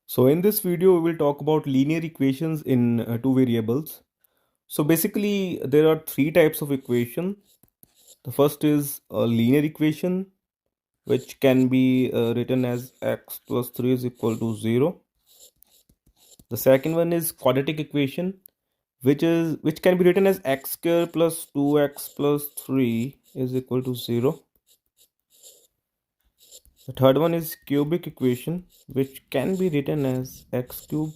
So in this video, we will talk about linear equations in two variables. So basically, there are three types of equation. The first is a linear equation, which can be written as x plus 3 is equal to 0. The second one is quadratic equation, which can be written as x square plus 2x plus 3 is equal to 0. The third one is cubic equation, which can be written as x cube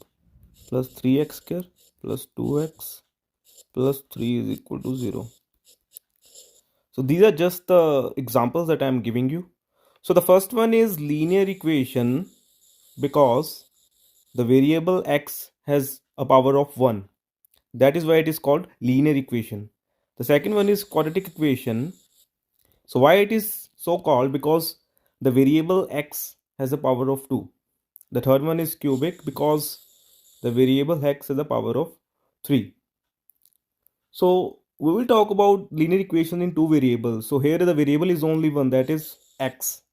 plus 3x square plus 2x plus 3 is equal to 0. So these are just the examples that I am giving you. So the first one is linear equation because the variable x has a power of 1. That is why it is called linear equation. The second one is quadratic equation. So why it is so called? Because the variable x has a power of 2. The third one is cubic because the variable x has a power of 3. So we will talk about linear equation in two variables. So here the variable is only one, that is x.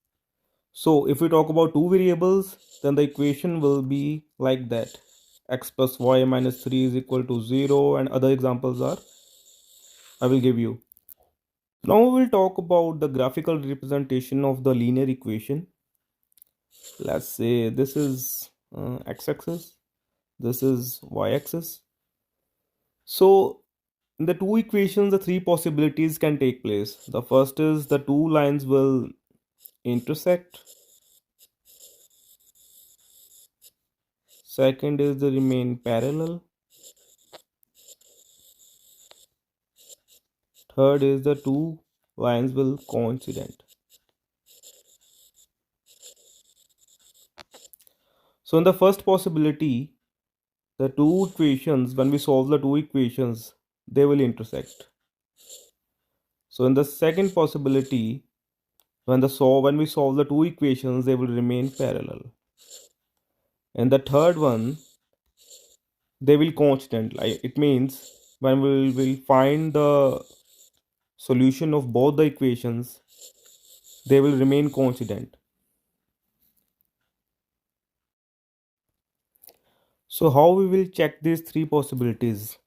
So if we talk about two variables, then the equation will be like that. X plus y minus 3 is equal to 0, and other examples are I will give you. Now we will talk about the graphical representation of the linear equation. Let's say this is x-axis, this is y-axis. So in the two equations, the three possibilities can take place. The first is the two lines will intersect. Second is they remain parallel. Third is the two lines will coincident. So in the first possibility, the two equations, when we solve the two equations, they will intersect. So in the second possibility, when we solve the two equations, they will remain parallel. And the third one, they will constant. Like it means when we will find the solution of both the equations, they will remain coincident. So how we will check these three possibilities?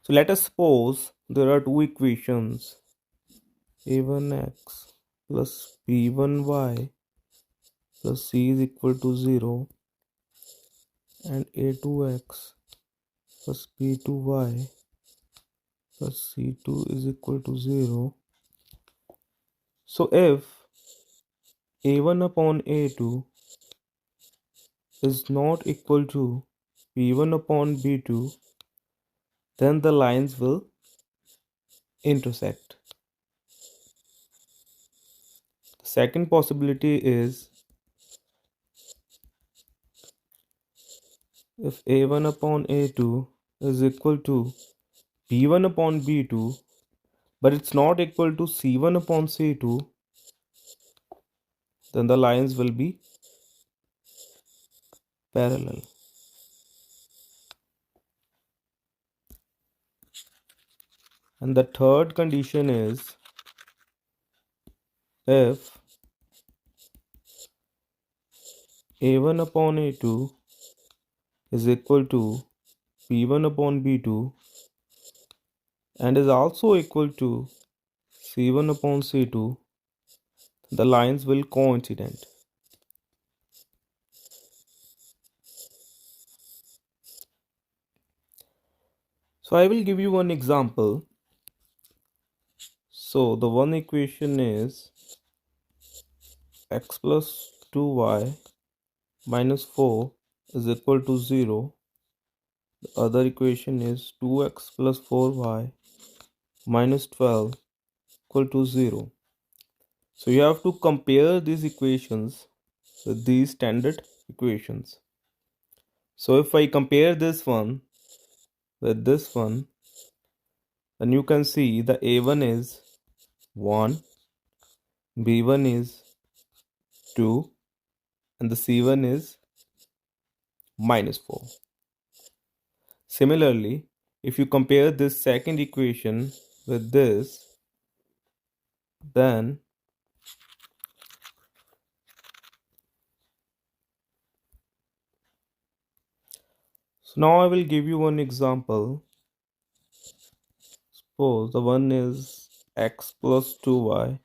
So let us suppose there are two equations, a1x plus b1y plus c is equal to 0 and a2x plus b2y plus c2 is equal to 0. So if a1 upon a2 is not equal to b1 upon b2, then the lines will intersect. The second possibility is if a1 upon a2 is equal to b1 upon b2, but it's not equal to c1 upon c2, then the lines will be parallel. And the third condition is if a1 upon a2 is equal to b1 upon b2 and is also equal to c1 upon c2, the lines will coincident. So I will give you one example. So the one equation is x plus 2y minus 4 is equal to 0. The other equation is 2x plus 4y minus 12 equal to 0. So you have to compare these equations with these standard equations. So if I compare this one with this one, then you can see the a1 is 1, b1 is 2, and the c1 is minus 4. Similarly, if you compare this second equation with this, then So now I will give you one example. Suppose the one is x plus 2y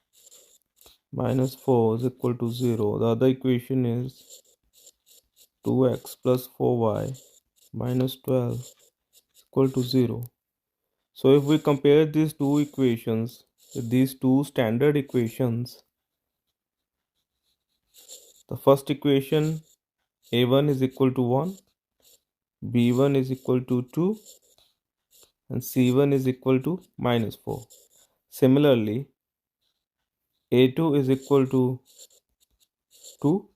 minus 4 is equal to 0. The other equation is 2x plus 4y minus 12 equal to 0. So if we compare these two equations with these two standard equations, the first equation a1 is equal to 1, b1 is equal to 2, and c1 is equal to minus 4. Similarly, a2 is equal to 2,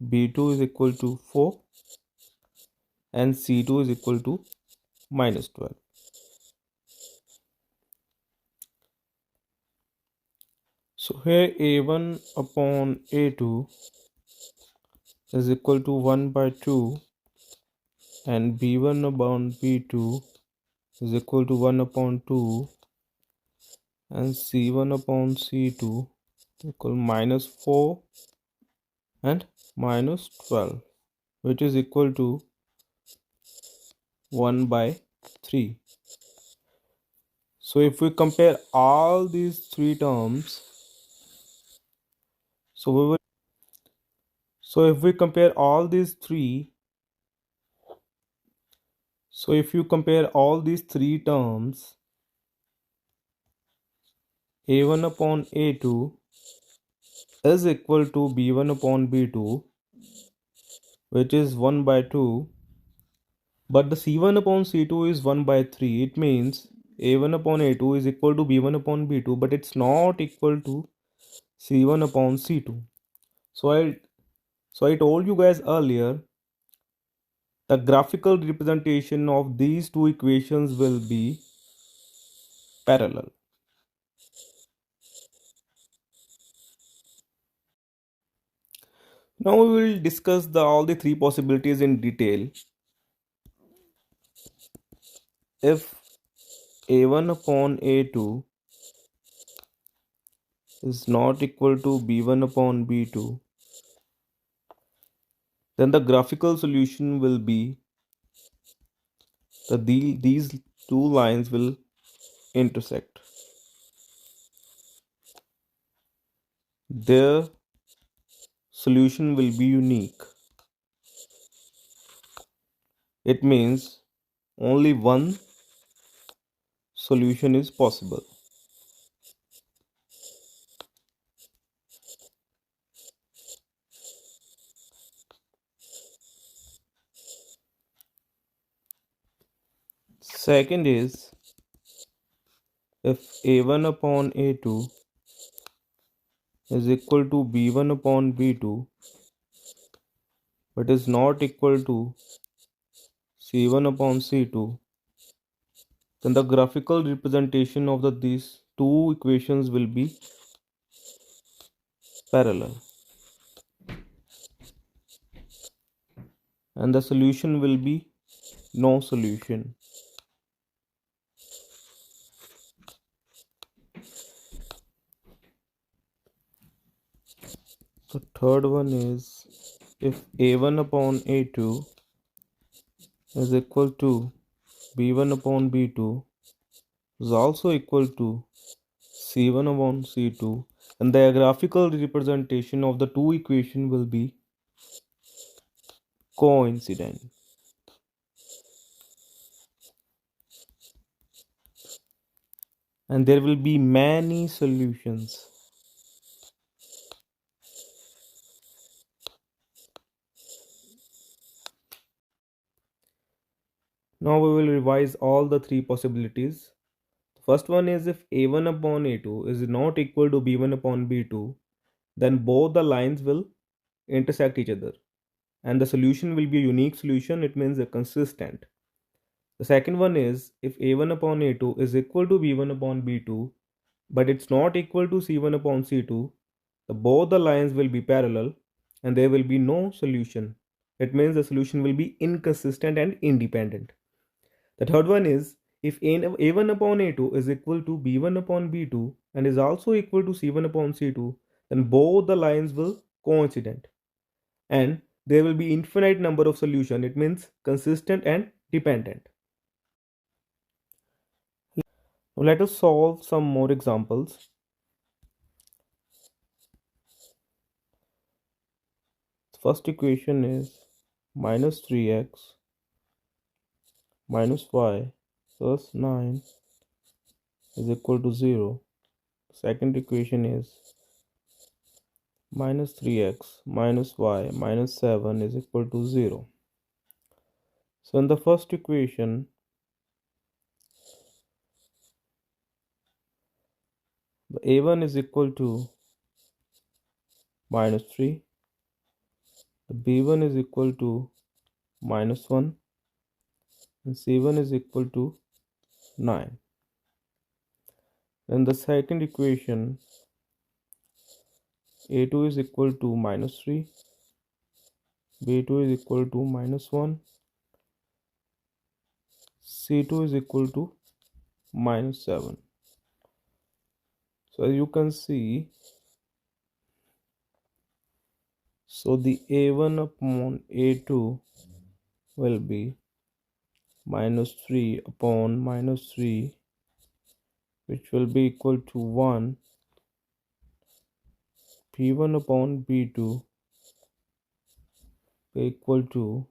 b2 is equal to 4, and c2 is equal to minus 12. So here a1 upon a2 is equal to 1 by 2, and b1 upon b2 is equal to 1 upon 2, and c1 upon c2 equal minus 4 and minus 12, which is equal to 1 by 3. So if we compare all these three terms, so if we compare all these three, so if you compare all these three terms, a1 upon a2 is equal to b1 upon b2, which is 1 by 2, but the c1 upon c2 is 1 by 3. It means a1 upon a2 is equal to b1 upon b2, but it's not equal to c1 upon c2. So I told you guys earlier, the graphical representation of these two equations will be parallel. Now we will discuss all the three possibilities in detail. If a1 upon a2 is not equal to b1 upon b2, then the graphical solution will be that these two lines will intersect. Their solution will be unique. It means only one solution is possible. Second is, if a1 upon a2 is equal to b1 upon b2 but is not equal to c1 upon c2, then the graphical representation of these two equations will be parallel, and the solution will be no solution. The third one is, if a1 upon a2 is equal to b1 upon b2 is also equal to c1 upon c2, and the graphical representation of the two equations will be coincident. And there will be many solutions. Now we will revise all the three possibilities. The first one is, if a1 upon a2 is not equal to b1 upon b2, then both the lines will intersect each other, and the solution will be a unique solution. It means a consistent. The second one is, if a1 upon a2 is equal to b1 upon b2 but it's not equal to c1 upon c2, both the lines will be parallel and there will be no solution. It means the solution will be inconsistent and independent. The third one is, if a1 upon a2 is equal to b1 upon b2 and is also equal to c1 upon c2, then both the lines will coincident, and there will be infinite number of solution. It means consistent and dependent. Now let us solve some more examples. First equation is minus 3x minus y plus 9 is equal to 0. Second equation is minus 3x minus y minus 7 is equal to 0. So in the first equation, the a1 is equal to minus 3, the b1 is equal to minus 1, and c1 is equal to 9. Then the second equation, a2 is equal to minus 3, b2 is equal to minus 1, c2 is equal to minus 7. So as you can see, so the a1 upon a2 will be minus 3 upon minus 3, which will be equal to 1. b1 upon b2 equal to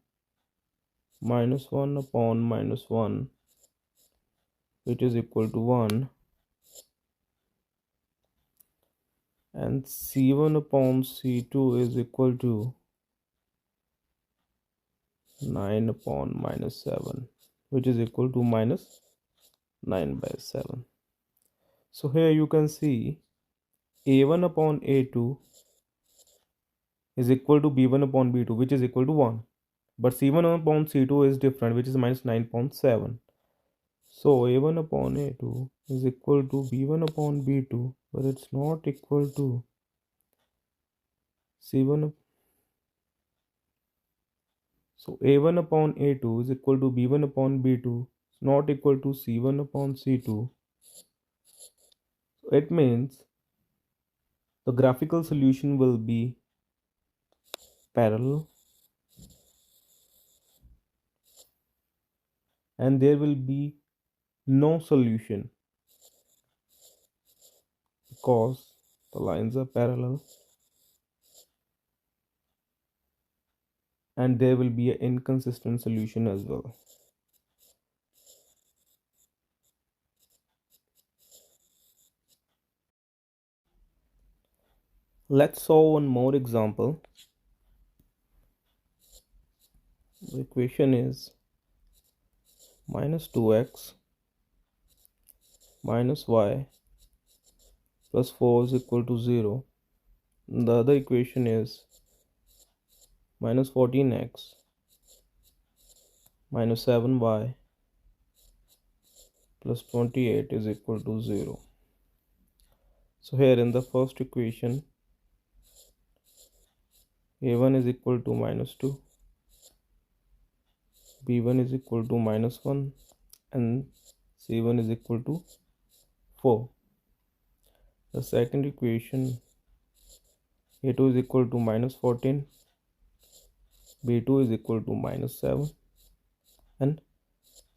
minus 1 upon minus 1, which is equal to 1, and c1 upon c2 is equal to 9 upon minus 7, which is equal to minus 9 by 7. So here you can see a1 upon a2 is equal to b1 upon b2, which is equal to 1. But c1 upon c2 is different, which is minus 9 upon 7. So a1 upon a2 is equal to b1 upon b2, but it's not equal to c1. So a1 upon a2 is equal to b1 upon b2, not equal to c1 upon c2. So it means the graphical solution will be parallel, and there will be no solution because the lines are parallel, and there will be an inconsistent solution as well. Let's solve one more example. The equation is minus 2x minus y plus 4 is equal to 0. The other equation is minus 14x minus 7y plus 28 is equal to 0. So here in the first equation, a1 is equal to minus 2, b1 is equal to minus 1, and c1 is equal to 4. The second equation, a2 is equal to minus 14, b2 is equal to minus 7, and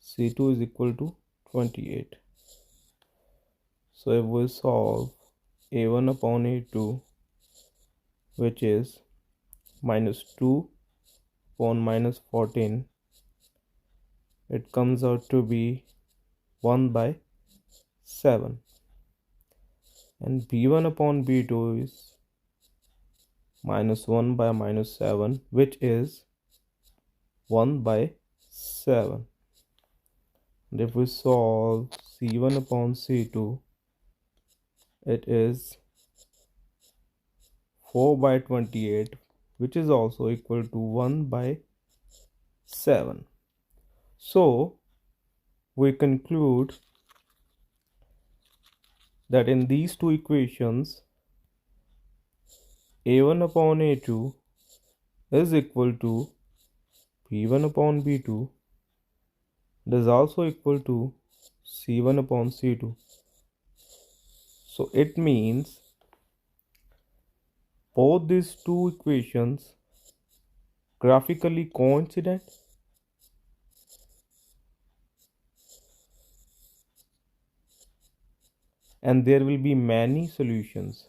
c2 is equal to 28. So if we solve a1 upon a2, which is minus 2 upon minus 14, it comes out to be 1 by 7, and b1 upon b2 is minus 1 by minus 7, which is 1 by 7. And if we solve c1 upon c2, it is 4 by 28, which is also equal to 1 by 7. So we conclude that in these two equations, a1 upon a2 is equal to b1 upon b2, it is also equal to c1 upon c2. So it means both these two equations graphically coincident, and there will be many solutions.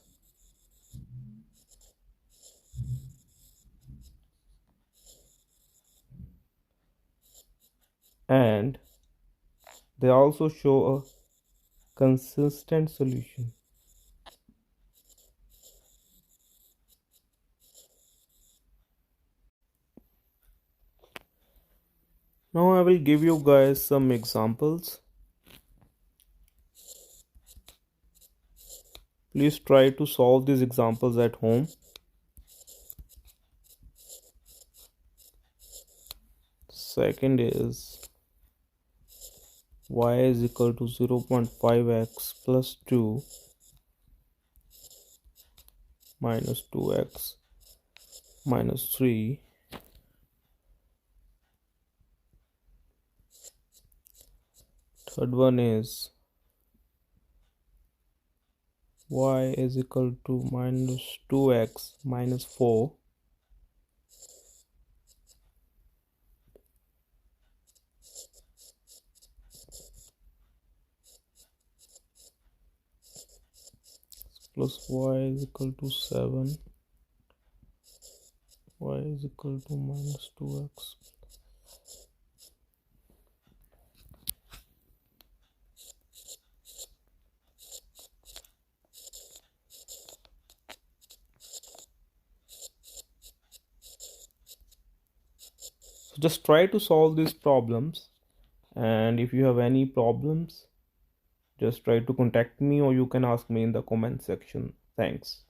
And they also show a consistent solution. Now I will give you guys some examples. Please try to solve these examples at home. Second is y is equal to 0.5x plus 2 minus 2x minus 3. Third one is y is equal to minus 2x minus 4. Plus y is equal to 7. Y is equal to minus 2x. So just try to solve these problems, and if you have any problems, just try to contact me or you can ask me in the comment section. Thanks.